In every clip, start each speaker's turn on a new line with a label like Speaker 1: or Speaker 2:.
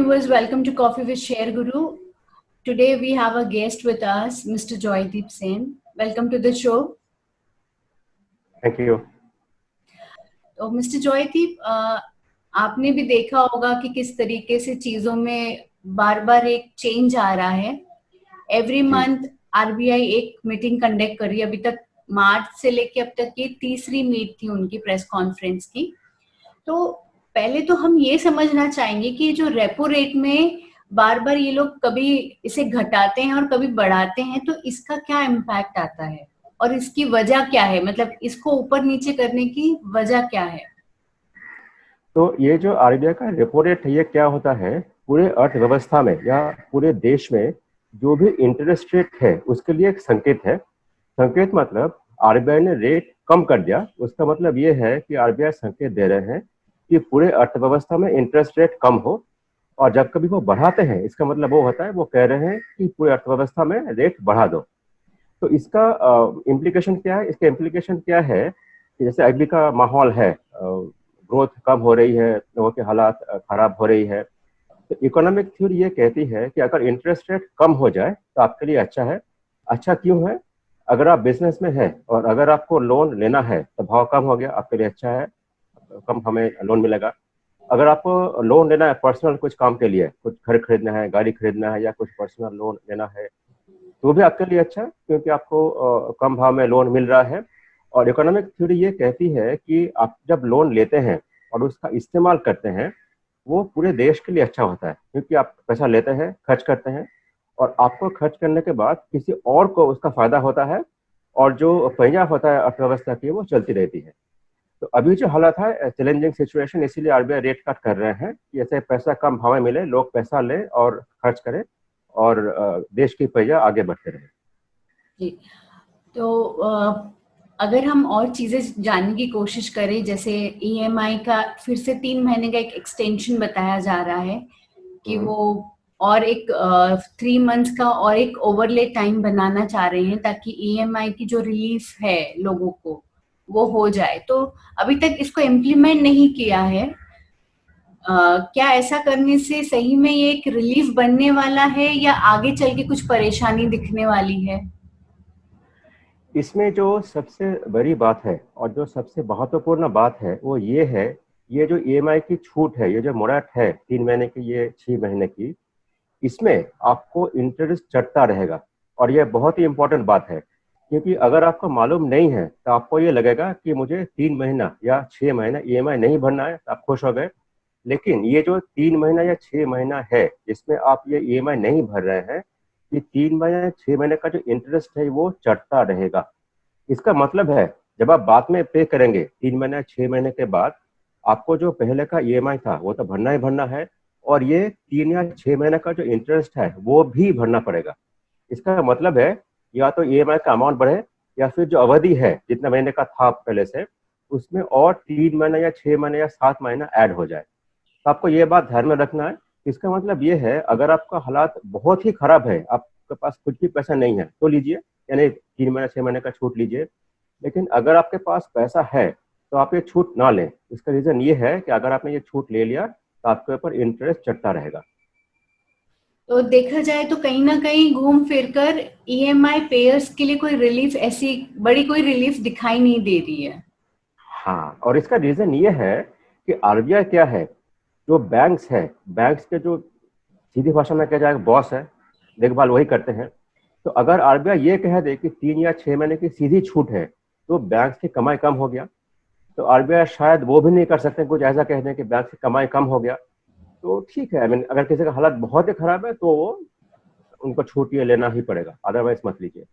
Speaker 1: viewers, welcome to Coffee with Share Guru. Today we have a guest with us, Mr. Joydeep Sen. Welcome to the show.
Speaker 2: Thank you.
Speaker 1: तो mister Joydeep, आपने भी देखा होगा कि किस तरीके से चीजों में बार बार एक चेंज आ रहा है। एवरी मंथ आरबीआई एक मीटिंग कंडक्ट कर रही है। अभी तक मार्च से लेके अब तक ये तीसरी मीट थी उनकी प्रेस कॉन्फ्रेंस की। तो पहले तो हम ये समझना चाहेंगे कि जो रेपो रेट में बार बार ये लोग कभी इसे घटाते हैं और कभी बढ़ाते हैं, तो इसका क्या इम्पैक्ट आता है और इसकी वजह क्या है? मतलब इसको ऊपर नीचे करने की वजह क्या है?
Speaker 2: तो ये जो आरबीआई का रेपो रेट है, ये क्या होता है, पूरे अर्थव्यवस्था में या पूरे देश में जो भी इंटरेस्ट रेट है उसके लिए एक संकेत है। संकेत मतलब आरबीआई ने रेट कम कर दिया, उसका मतलब ये है कि आरबीआई संकेत दे रहे हैं कि पूरे अर्थव्यवस्था में इंटरेस्ट रेट कम हो। और जब कभी वो बढ़ाते हैं, इसका मतलब वो होता है वो कह रहे हैं कि पूरे अर्थव्यवस्था में रेट बढ़ा दो। तो इसका इम्प्लीकेशन क्या है? इसका इम्प्लीकेशन क्या है कि जैसे अभी का माहौल है, ग्रोथ कम हो रही है, लोगों के हालात खराब हो रही है। तो इकोनॉमिक थ्योरी ये कहती है कि अगर इंटरेस्ट रेट कम हो जाए तो आपके लिए अच्छा है। अच्छा क्यों है? अगर आप बिजनेस में है और अगर आपको लोन लेना है तो भाव कम हो गया, आपके लिए अच्छा है, कम हमें लोन मिलेगा। अगर आपको लोन लेना है पर्सनल कुछ काम के लिए, कुछ घर खरीदना है, गाड़ी खरीदना है या कुछ पर्सनल लोन लेना है, तो भी आपके लिए अच्छा है क्योंकि आपको कम भाव में लोन मिल रहा है। और इकोनॉमिक थ्योरी ये कहती है कि आप जब लोन लेते हैं और उसका इस्तेमाल करते हैं, वो पूरे देश के लिए अच्छा होता है क्योंकि आप पैसा लेते हैं, खर्च करते हैं और आपको खर्च करने के बाद किसी और को उसका फायदा होता है और जो पहिया होता है अर्थव्यवस्था की वो चलती रहती है। तो अभी जो हालत है चैलेंजिंग सिचुएशन, इसीलिए आरबीआई रेट कट कर रहे हैं कि ऐसे पैसा कम भाव में मिले, लोग पैसा लें और खर्च करें और देश की पहिया आगे बढ़ते रहे।
Speaker 1: जी, तो अगर हम और चीजें जानने की कोशिश करें, जैसे ईएमआई का फिर से 3 महीने का एक एक्सटेंशन बताया जा रहा है कि वो और एक 3 मंथ्स का और एक ओवरले टाइम बनाना चाह रहे हैं ताकि ईएमआई की जो रिलीफ है लोगों को वो हो जाए। तो अभी तक इसको इम्प्लीमेंट नहीं किया है। क्या ऐसा करने से सही में ये एक रिलीफ बनने वाला है या आगे चल के कुछ परेशानी दिखने वाली है?
Speaker 2: इसमें जो सबसे बड़ी बात है और जो सबसे महत्वपूर्ण बात है वो ये है, ये जो ईएमआई की छूट है, ये जो मोराट है 3 महीने की, ये 6 महीने की, इसमें आपको इंटरेस्ट चढ़ता रहेगा। और ये बहुत ही इंपॉर्टेंट बात है क्योंकि अगर आपको मालूम नहीं है तो आपको ये लगेगा कि मुझे 3 महीना या 6 महीना ईएमआई नहीं भरना है, तो आप खुश हो गए। लेकिन ये जो 3 महीना या 6 महीना है जिसमें आप ये ईएमआई नहीं भर रहे हैं, ये 3 महीना या 6 महीने का जो इंटरेस्ट है वो चढ़ता रहेगा। इसका मतलब है जब आप बाद में पे करेंगे 3 महीने 6 महीने के बाद, आपको जो पहले का ईएमआई था वो तो भरना ही भरना है और ये 3 या 6 महीने का जो इंटरेस्ट है वो भी भरना पड़ेगा। इसका मतलब है या तो ईएमआई का अमाउंट बढ़े या फिर जो अवधि है जितना महीने का था पहले से, उसमें और 3 महीने या 6 महीने या 7 महीना ऐड हो जाए। तो आपको ये बात ध्यान में रखना है। इसका मतलब ये है अगर आपका हालात बहुत ही खराब है, आपके पास कुछ भी पैसा नहीं है, तो लीजिए, यानी 3 महीने 6 महीने का छूट लीजिए। लेकिन अगर आपके पास पैसा है तो आप ये छूट ना लें। इसका रीजन ये है कि अगर आपने ये छूट ले लिया तो आपके ऊपर इंटरेस्ट चढ़ता रहेगा।
Speaker 1: तो देखा जाए तो कहीं ना कहीं घूम फिर कर ईएमआई पेयर्स के लिए कोई रिलीफ, ऐसी बड़ी कोई रिलीफ दिखाई नहीं दे रही है।
Speaker 2: हाँ, और इसका रीजन ये है कि आरबीआई क्या है, जो बैंक्स है, बैंक्स के जो सीधी भाषा में कहा जाए बॉस है, देखभाल वही करते हैं। तो अगर आरबीआई ये कह दे कि 3 या 6 महीने की सीधी छूट है तो बैंक की कमाई कम हो गया। तो आरबीआई शायद वो भी नहीं कर सकते, कुछ ऐसा कह दें कि बैंक की कमाई कम हो गया, तो ठीक है। आई मीन अगर किसी का हालत बहुत ही खराब है तो वो उनको छूट ये लेना ही पड़ेगा, अदरवाइज मत लीजिए।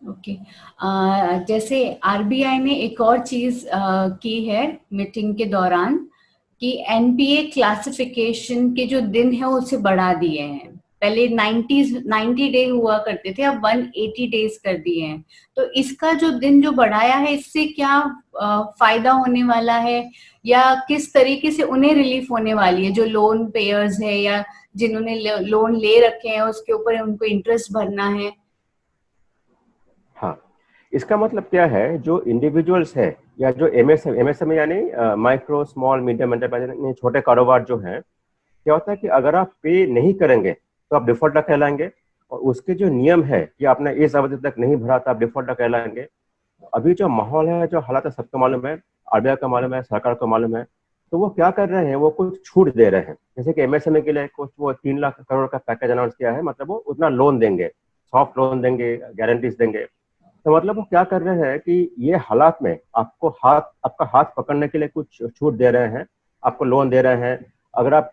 Speaker 1: ओके। जैसे आरबीआई ने एक और चीज की है मीटिंग के दौरान कि एनपीए क्लासिफिकेशन के जो दिन है उसे बढ़ा दिए हैं। पहले 90 डे हुआ करते थे, अब 180 डेज कर दिए हैं। तो इसका जो दिन जो बढ़ाया है, इससे क्या फायदा होने वाला है या किस तरीके से उन्हें रिलीफ होने वाली है जो लोन पेयर्स है या जिन्होंने लोन ले रखे हैं उसके ऊपर उनको इंटरेस्ट भरना है?
Speaker 2: हाँ, इसका मतलब क्या है, जो इंडिविजुअल्स है या जो एमएसएमई यानी माइक्रो स्मॉल मीडियम एंटरप्राइज, छोटे कारोबार जो हैं, क्या होता है कि अगर आप पे नहीं करेंगे तो आप डिफॉल्टर कहलाएंगे, और उसके जो नियम है कि आपने इस अवधि तक नहीं भरा तो आप डिफॉल्टर कहलाएंगे। अभी जो माहौल है, जो हालात है, सबको मालूम है, आरबीआई को मालूम है, सरकार को मालूम है। तो वो क्या कर रहे हैं, वो कुछ छूट दे रहे हैं। जैसे कि एमएसएमई के लिए कुछ वो 3 लाख करोड़ का पैकेज अनाउंस किया है, मतलब वो उतना लोन देंगे, सॉफ्ट लोन देंगे, गारंटीज देंगे। तो मतलब वो क्या कर रहे हैं कि ये हालात में आपका हाथ पकड़ने के लिए कुछ छूट दे रहे हैं, आपको लोन दे रहे हैं। अगर आप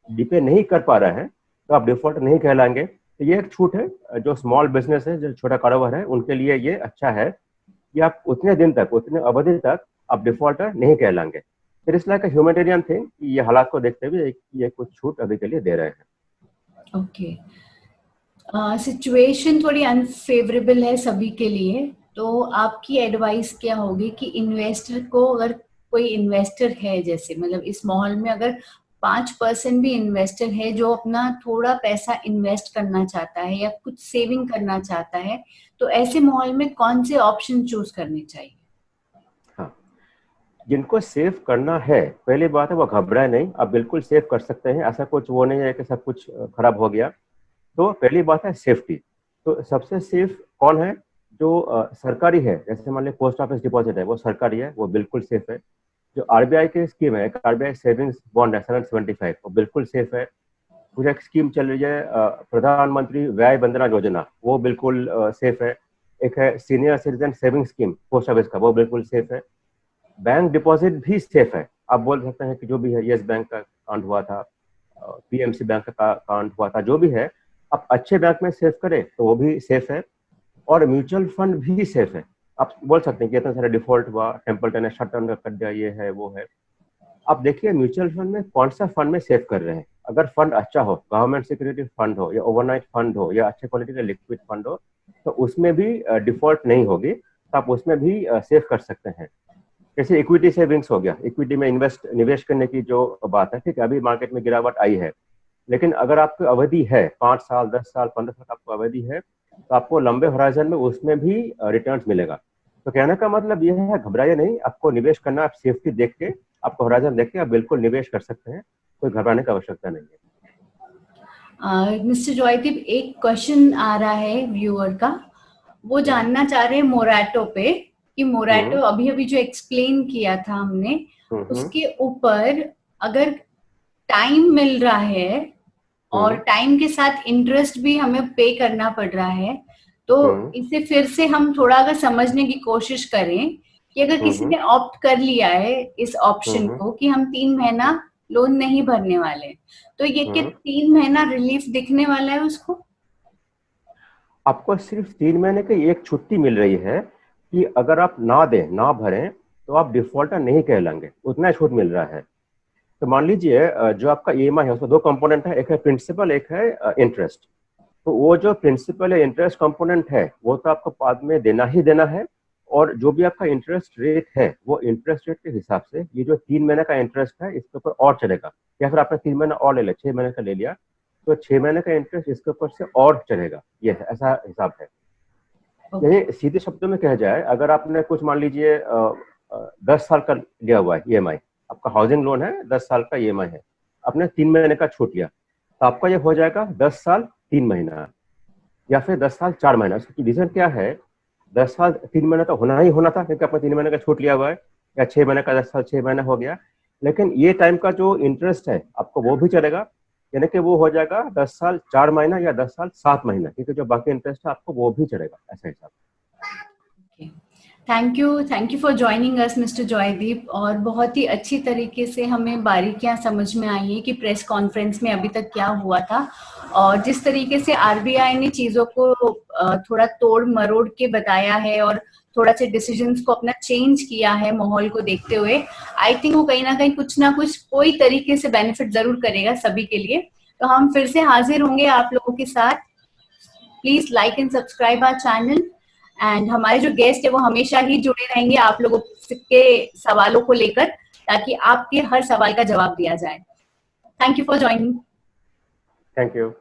Speaker 2: रिपे नहीं कर पा रहे हैं तो आप डिफॉल्ट नहीं कहलाएंगे। तो ये एक छूट है, जो स्मॉल बिजनेस है, जो छोटा कारोबार है, उनके लिए ये अच्छा है कि आप उतने दिन तक, उतने अवधि तक आप डिफॉल्टर नहीं कहलाएंगे। फिर it's like a humanitarian thing, ये हालात को देखते हुए ये कुछ छूट अभी के लिए दे रहे हैं।
Speaker 1: ओके, सिचुएशन थोड़ी अनफेवरेबल है सभी के लिए, तो आपकी एडवाइस क्या होगी कि इन्वेस्टर को, अगर कोई इन्वेस्टर है, जैसे मतलब इस माहौल में अगर 5% भी इन्वेस्टर है जो अपना थोड़ा पैसा इन्वेस्ट करना चाहता है या कुछ सेविंग करना चाहता है, तो ऐसे माहौल में कौन से ऑप्शन चूज करने चाहिए?
Speaker 2: हाँ, जिनको सेव करना है, पहली बात है वो घबराए नहीं, आप बिल्कुल सेव कर सकते हैं। ऐसा कुछ वो नहीं है कि सब कुछ खराब हो गया। तो पहली बात है सेफ्टी। तो सबसे सेफ कौन है? जो सरकारी है, जैसे मान लीजिए पोस्ट ऑफिस डिपॉजिट है, वो सरकारी है, वो बिल्कुल सेफ है। जो आरबीआई की स्कीम है, आरबीआई सेविंग्स बॉन्ड है 775, वो बिल्कुल सेफ है। कुछ एक स्कीम चल रही है प्रधानमंत्री व्यय बंदना योजना, वो बिल्कुल सेफ है। एक है senior citizen saving scheme post office का, वो बिल्कुल सेफ है। बैंक डिपॉजिट भी सेफ है। आप बोल सकते हैं कि जो भी है, येस बैंक का कांड हुआ था, पीएमसी बैंक का कांड हुआ था, जो भी है, आप अच्छे बैंक में सेव करें तो वो भी सेफ है। और म्यूचुअल फंड भी सेफ है। आप बोल सकते हैं कि इतना सारा डिफॉल्ट हुआ, टेम्पल्टन ने शट डाउन कर दिया, ये है वो है। आप देखिए म्यूचुअल फंड में कौन सा फंड में सेव कर रहे हैं। अगर फंड अच्छा हो, गवर्नमेंट सिक्योरिटी फंड हो, या ओवरनाइट फंड हो, या अच्छे क्वालिटी का लिक्विड फंड हो, तो उसमें भी डिफॉल्ट नहीं होगी, तो आप उसमें भी सेव कर सकते हैं। जैसे इक्विटी सेविंग्स हो गया, इक्विटी में निवेश करने की जो बात है, ठीक है, अभी मार्केट में गिरावट आई है, लेकिन अगर आपकी अवधि है 5 साल, 10 साल, 15 साल आपको अवधि है, तो आपको लंबे होराइजन में उसमें भी रिटर्न्स मिलेगा। तो कहने का मतलब यह है, घबराइए नहीं, आपको निवेश करना, आप सेफ्टी देख के, आपको होराइजन देख के आप बिल्कुल निवेश कर सकते हैं, कोई घबराने की आवश्यकता नहीं है।
Speaker 1: मिस्टर जॉयदीप, एक क्वेश्चन आ रहा है व्यूअर का, वो जानना चाह रहे हैं मोराटो पे, कि मोराटो
Speaker 2: हम्म
Speaker 1: अभी अभी जो एक्सप्लेन किया था हमने,
Speaker 2: हम्म
Speaker 1: उसके ऊपर अगर टाइम मिल रहा है और
Speaker 2: हम्म
Speaker 1: टाइम के साथ इंटरेस्ट भी हमें पे करना पड़ रहा है, तो
Speaker 2: हम्म
Speaker 1: इसे फिर से हम थोड़ा अगर समझने की कोशिश करें कि अगर किसी
Speaker 2: हम्म
Speaker 1: ने ऑप्ट कर लिया है इस ऑप्शन
Speaker 2: हम्म
Speaker 1: को कि हम 3 महीना लोन नहीं भरने वाले, तो ये कि
Speaker 2: हम्म
Speaker 1: 3 महीना रिलीफ दिखने वाला है उसको?
Speaker 2: आपको सिर्फ 3 महीने की एक छुट्टी मिल रही है कि अगर आप ना दें, ना भरें, तो आप डिफॉल्टर नहीं कहलाएंगे, उतना छूट मिल रहा है। तो मान लीजिए जो आपका ईएमआई है, उसमें 2 कंपोनेंट है, एक है प्रिंसिपल, एक है इंटरेस्ट। तो वो जो प्रिंसिपल या इंटरेस्ट कंपोनेंट है, वो तो आपको बाद में देना ही देना है। और जो भी आपका इंटरेस्ट रेट है, वो इंटरेस्ट रेट के हिसाब से ये जो 3 महीने का इंटरेस्ट है, इसके ऊपर और चलेगा। या फिर आपने 3 महीना और ले लिया, 6 महीने का ले लिया, तो 6 महीने का इंटरेस्ट इसके ऊपर से और चलेगा। ये है, ऐसा हिसाब है।
Speaker 1: ओके।
Speaker 2: यही सीधे शब्दों में कहा जाए, अगर आपने कुछ मान लीजिए 10 साल का लिया हुआ है ईएमआई, आपका हाउसिंग लोन है, 10 साल का ईएमआई है, आपने 3 महीने का छूट लिया, तो आपका ये हो जाएगा 10 साल 3 महीना, या फिर 10 साल 4 महीना। इसकी रीजन क्या है? 10 साल 3 महीना तो होना ही होना था, क्योंकि आपने 3 महीने का छूट लिया हुआ है, या 6 महीने का 10 साल 6 महीना हो गया। लेकिन ये टाइम का जो इंटरेस्ट है आपको वो भी चलेगा, यानी कि वो हो जाएगा 10 साल 4 महीना या 10 साल 7 महीना, क्योंकि जो बाकी इंटरेस्ट है आपको वो भी चलेगा, ऐसा हिसाब।
Speaker 1: Thank you for joining us mister Joydeep, और बहुत ही अच्छी तरीके से हमें बारीकियां समझ में आई हैं कि प्रेस कॉन्फ्रेंस में अभी तक क्या हुआ था, और जिस तरीके से आरबीआई ने चीजों को थोड़ा तोड़ मरोड़ के बताया है और थोड़ा से डिसीजंस को अपना चेंज किया है माहौल को देखते हुए, आई थिंक वो कहीं ना कुछ कोई तरीके से बेनिफिट जरूर करेगा सभी के लिए। तो हम फिर से हाजिर होंगे आप लोगों के साथ। Please like and subscribe our channel, and हमारे जो गेस्ट है वो हमेशा ही जुड़े रहेंगे आप लोगों के सवालों को लेकर, ताकि आपके हर सवाल का जवाब दिया जाए। Thank you for joining.
Speaker 2: Thank you.